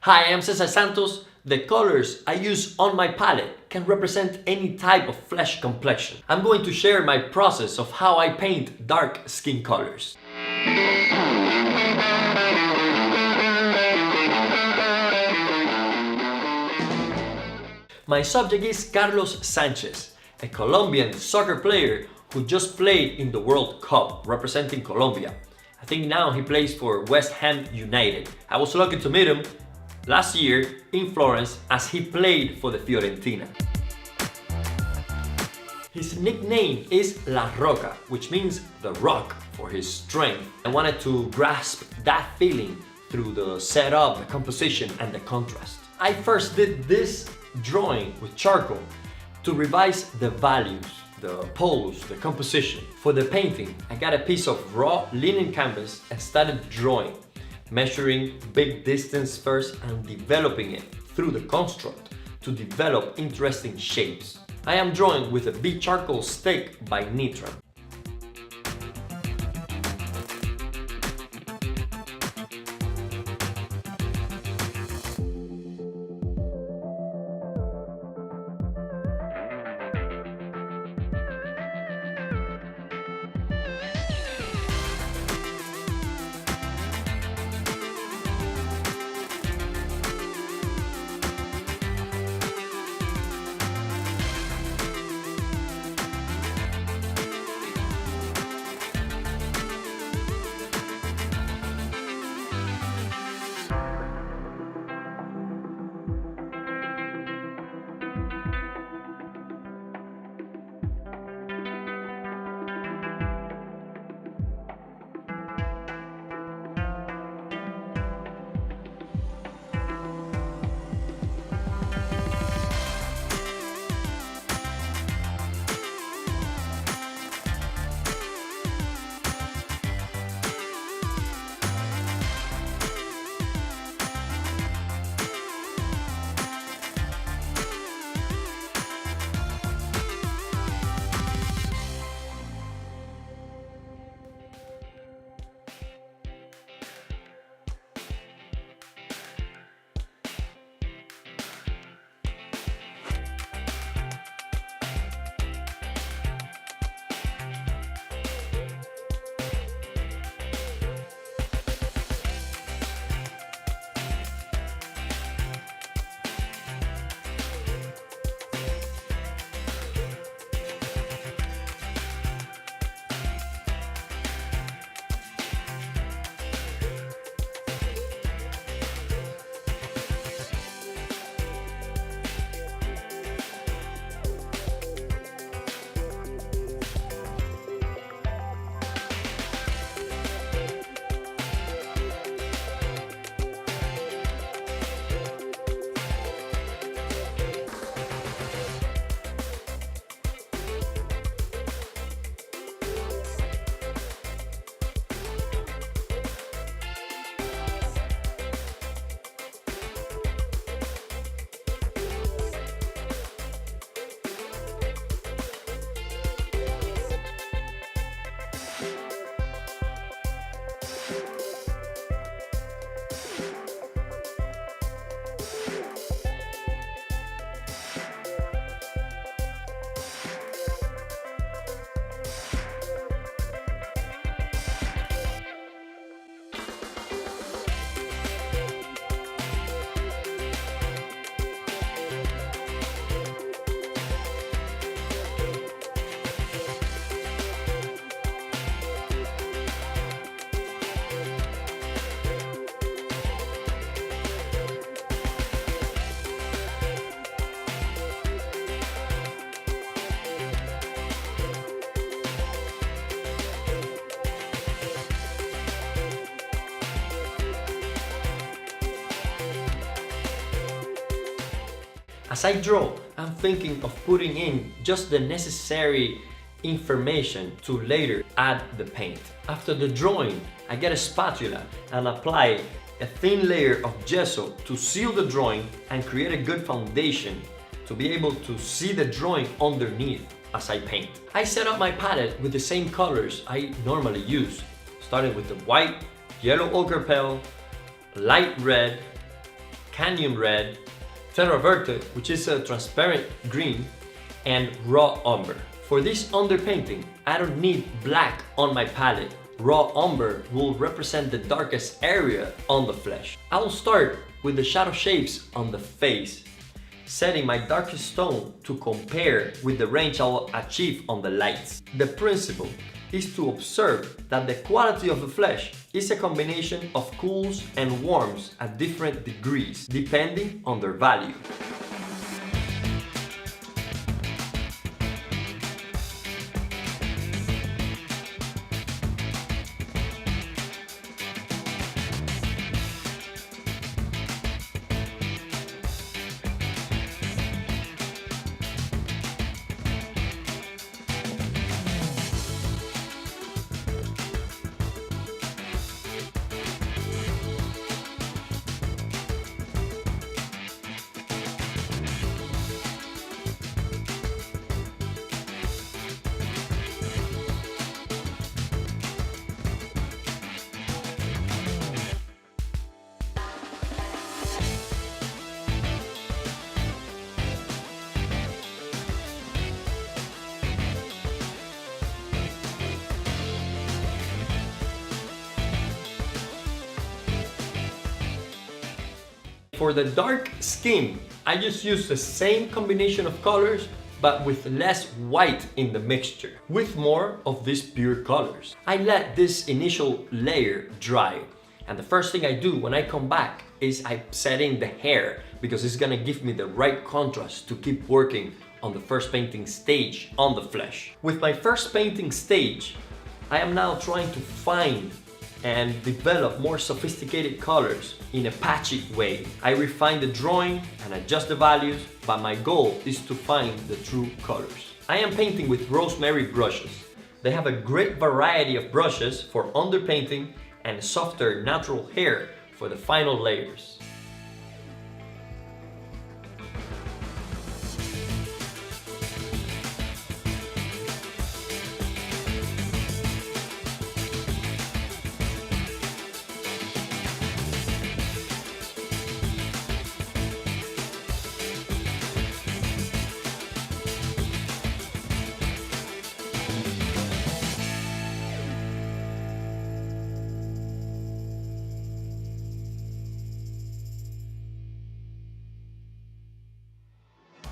Hi, I'm Cesar Santos. The colors I use on my palette can represent any type of flesh complexion. I'm going to share my process of how I paint dark skin colors. My subject is Carlos Sanchez, a Colombian soccer player who just played in the World Cup representing Colombia. I think now he plays for West Ham United. I was lucky to meet him last year in Florence as he played for the Fiorentina. His nickname is La Roca, which means the rock for his strength. I wanted to grasp that feeling through the setup, the composition, and the contrast. I first did this drawing with charcoal to revise the values, the pose, the composition. For the painting, I got a piece of raw linen canvas and started drawing, measuring big distance first and developing it through the construct to develop interesting shapes. I am drawing with a big charcoal stick by Nitra. As I draw, I'm thinking of putting in just the necessary information to later add the paint. After the drawing, I get a spatula and apply a thin layer of gesso to seal the drawing and create a good foundation to be able to see the drawing underneath as I paint. I set up my palette with the same colors I normally use, starting with the white, yellow ochre pale, light red, canyon red, terra verde, which is a transparent green, and raw umber. For this underpainting, I don't need black on my palette. Raw umber will represent the darkest area on the flesh. I will start with the shadow shapes on the face, setting my darkest tone to compare with the range I will achieve on the lights. The principle is to observe that the quality of the flesh is a combination of cools and warms at different degrees, depending on their value. For the dark skin, I just use the same combination of colors but with less white in the mixture, with more of these pure colors. I let this initial layer dry, and the first thing I do when I come back is I set in the hair, because it's gonna give me the right contrast to keep working on the first painting stage on the flesh. With my first painting stage, I am now trying to find and develop more sophisticated colors in a patchy way. I refine the drawing and adjust the values, but my goal is to find the true colors. I am painting with rosemary brushes. They have a great variety of brushes for underpainting and softer natural hair for the final layers.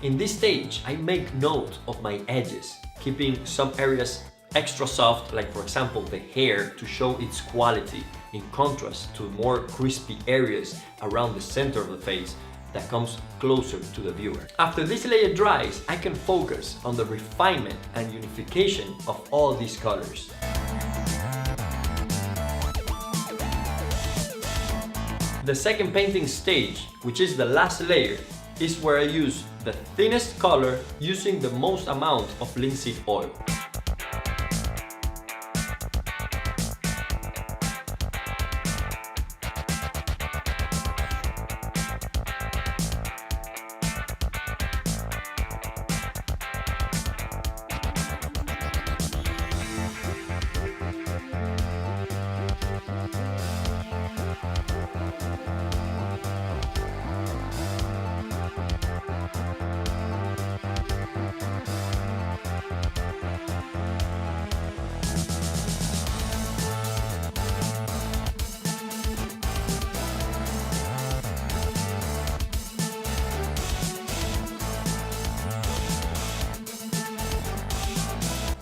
In this stage, I make note of my edges, keeping some areas extra soft, like for example the hair, to show its quality, in contrast to more crispy areas around the center of the face that comes closer to the viewer. After this layer dries, I can focus on the refinement and unification of all these colors. The second painting stage, which is the last layer, is where I use the thinnest color using the most amount of linseed oil.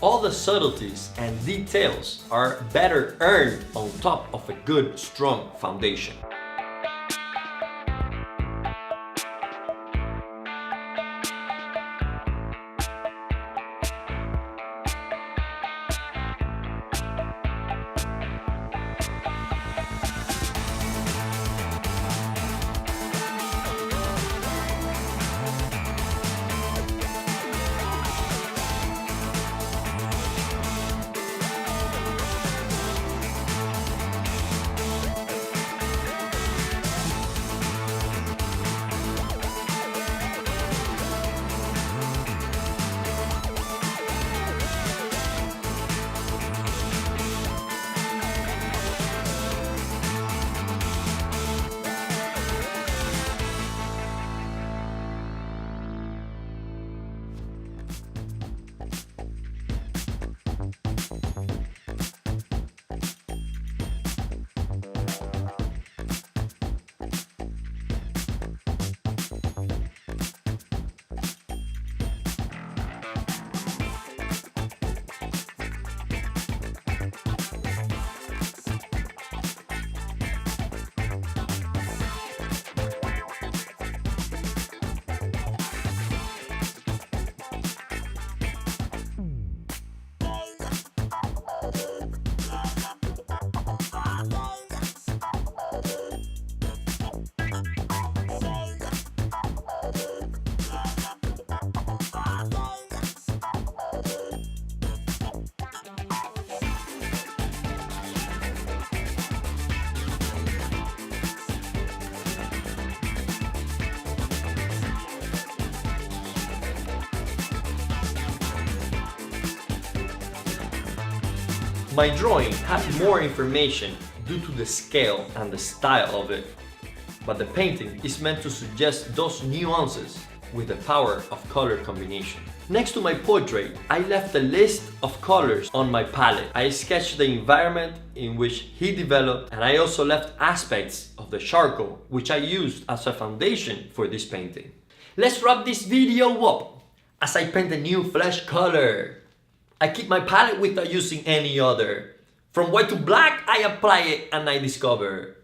All the subtleties and details are better earned on top of a good, strong foundation. My drawing had more information due to the scale and the style of it, but the painting is meant to suggest those nuances with the power of color combination. Next to my portrait, I left a list of colors on my palette. I sketched the environment in which he developed, and I also left aspects of the charcoal, which I used as a foundation for this painting. Let's wrap this video up as I paint a new flesh color. I keep my palette without using any other. From white to black, I apply it and I discover